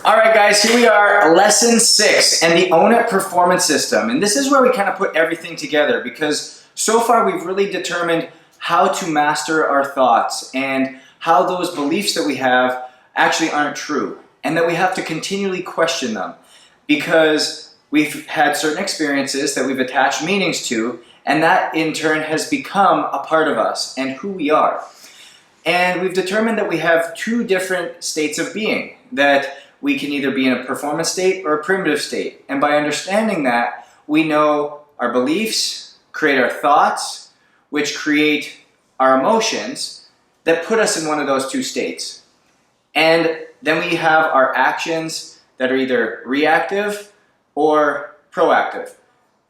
All right, guys, here we are, lesson 6, and the Own It performance system. And this is where we kind of put everything together, because so far we've really determined how to master our thoughts and how those beliefs that we have actually aren't true, and that we have to continually question them because we've had certain experiences that we've attached meanings to, and that in turn has become a part of us and who we are. And we've determined that we have two different states of being, that we can either be in a performance state or a primitive state. And by understanding that, we know our beliefs create our thoughts, which create our emotions that put us in one of those two states. And then we have our actions that are either reactive or proactive.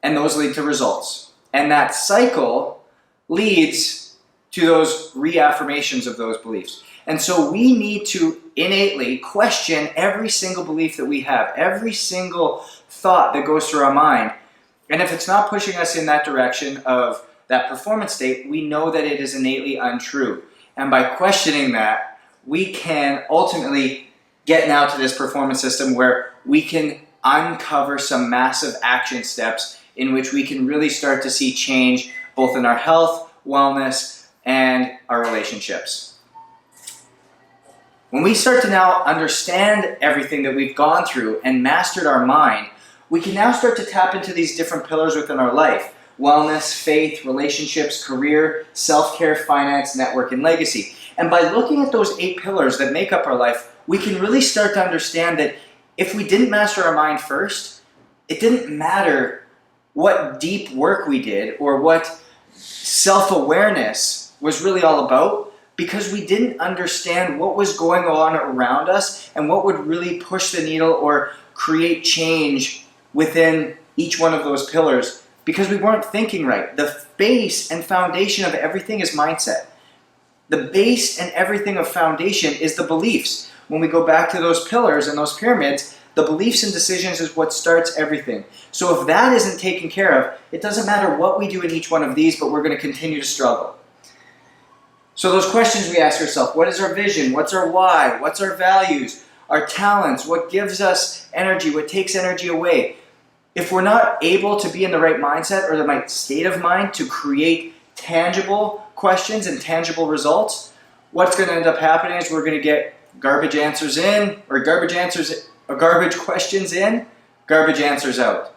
And those lead to results. And that cycle leads to those reaffirmations of those beliefs. And so we need to innately question every single belief that we have, every single thought that goes through our mind. And if it's not pushing us in that direction of that performance state, we know that it is innately untrue. And by questioning that, we can ultimately get now to this performance system where we can uncover some massive action steps in which we can really start to see change both in our health, wellness, and our relationships. When we start to now understand everything that we've gone through and mastered our mind, we can now start to tap into these different pillars within our life: wellness, faith, relationships, career, self-care, finance, network, and legacy. And by looking at those 8 pillars that make up our life, we can really start to understand that if we didn't master our mind first, it didn't matter what deep work we did or what self-awareness was really all about, because we didn't understand what was going on around us and what would really push the needle or create change within each one of those pillars, because we weren't thinking right. The base and foundation of everything is mindset. The base and everything of foundation is the beliefs. When we go back to those pillars and those pyramids, the beliefs and decisions is what starts everything. So if that isn't taken care of, it doesn't matter what we do in each one of these, but we're going to continue to struggle. So those questions we ask ourselves: what is our vision? What's our why? What's our values? Our talents? What gives us energy? What takes energy away? If we're not able to be in the right mindset or the right state of mind to create tangible questions and tangible results, what's going to end up happening is we're going to get garbage answers in, or garbage questions in, garbage answers out.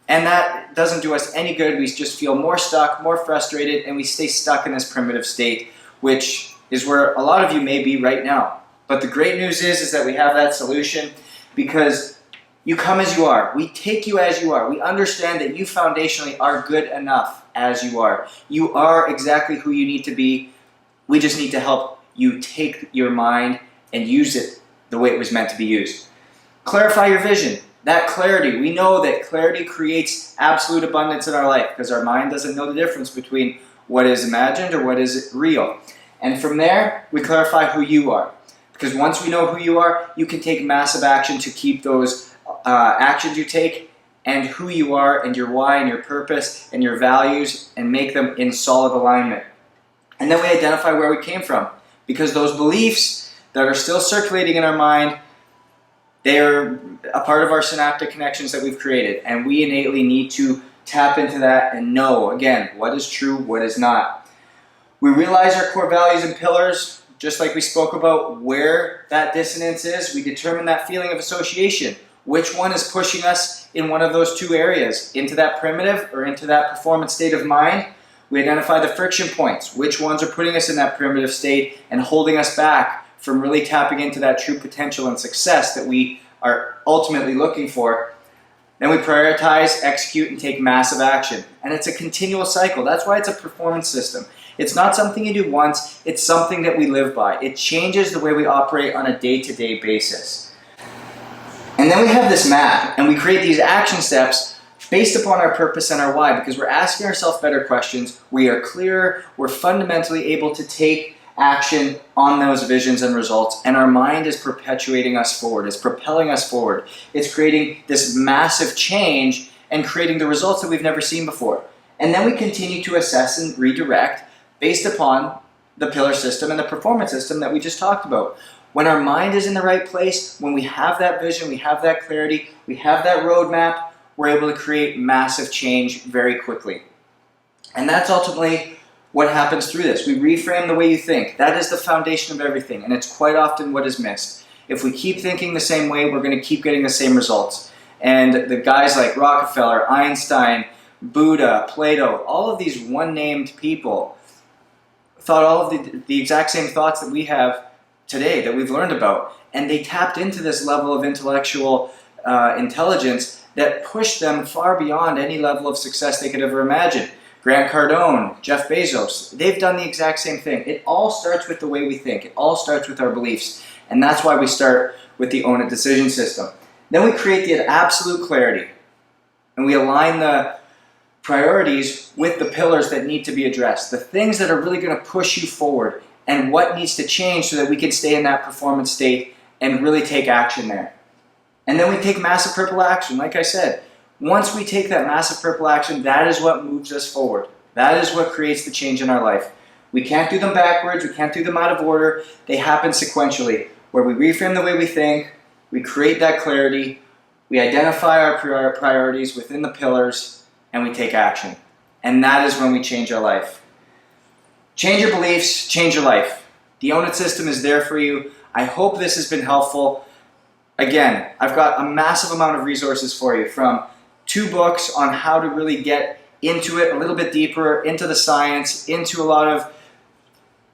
And that doesn't do us any good. We just feel more stuck, more frustrated, and we stay stuck in this primitive state, which is where a lot of you may be right now. But the great news is that we have that solution, because you come as you are. We take you as you are. We understand that you foundationally are good enough as you are. You are exactly who you need to be. We just need to help you take your mind and use it the way it was meant to be used. Clarify your vision. That clarity. We know that clarity creates absolute abundance in our life, because our mind doesn't know the difference between what is imagined or what is real. And from there, we clarify who you are. Because once we know who you are, you can take massive action to keep those actions you take and who you are and your why and your purpose and your values, and make them in solid alignment. And then we identify where we came from, because those beliefs that are still circulating in our mind, they are a part of our synaptic connections that we've created, and we innately need to tap into that and know, again, what is true, what is not. We realize our core values and pillars, just like we spoke about where that dissonance is. We determine that feeling of association. Which one is pushing us in one of those two areas, into that primitive or into that performance state of mind? We identify the friction points. Which ones are putting us in that primitive state and holding us back from really tapping into that true potential and success that we are ultimately looking for. Then we prioritize, execute, and take massive action. And it's a continual cycle. That's why it's a performance system. It's not something you do once, it's something that we live by. It changes the way we operate on a day-to-day basis. And then we have this map, and we create these action steps based upon our purpose and our why, because we're asking ourselves better questions, we are clearer, we're fundamentally able to take action on those visions and results, and our mind is perpetuating us forward, it's propelling us forward. It's creating this massive change and creating the results that we've never seen before. And then we continue to assess and redirect based upon the pillar system and the performance system that we just talked about. When our mind is in the right place, when we have that vision, we have that clarity, we have that roadmap, we're able to create massive change very quickly. And that's ultimately what happens through this. We reframe the way you think. That is the foundation of everything, and it's quite often what is missed. If we keep thinking the same way, we're going to keep getting the same results. And the guys like Rockefeller, Einstein, Buddha, Plato, all of these one-named people thought all of the exact same thoughts that we have today, that we've learned about. And they tapped into this level of intellectual intelligence that pushed them far beyond any level of success they could ever imagine. Grant Cardone, Jeff Bezos, they've done the exact same thing. It all starts with the way we think. It all starts with our beliefs. And that's why we start with the Own It decision system. Then we create the absolute clarity. And we align the priorities with the pillars that need to be addressed. The things that are really going to push you forward and what needs to change so that we can stay in that performance state and really take action there. And then we take massive purple action. Like I said, once we take that massive purple action, that is what moves us forward. That is what creates the change in our life. We can't do them backwards. We can't do them out of order. They happen sequentially, where we reframe the way we think, we create that clarity, we identify our priorities within the pillars, and we take action. And that is when we change our life. Change your beliefs, change your life. The Own It system is there for you. I hope this has been helpful. Again, I've got a massive amount of resources for you, from 2 books on how to really get into it a little bit deeper, into the science, into a lot of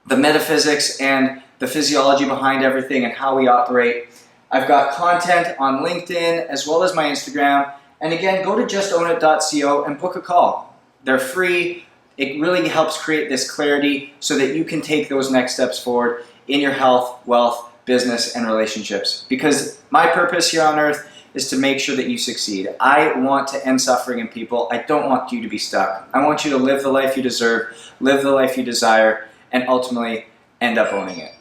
the metaphysics and the physiology behind everything and how we operate. I've got content on LinkedIn as well as my Instagram. And again, go to justownit.co and book a call. They're free. It really helps create this clarity so that you can take those next steps forward in your health, wealth, business, and relationships. Because my purpose here on earth is to make sure that you succeed. I want to end suffering in people. I don't want you to be stuck. I want you to live the life you deserve, live the life you desire, and ultimately end up owning it.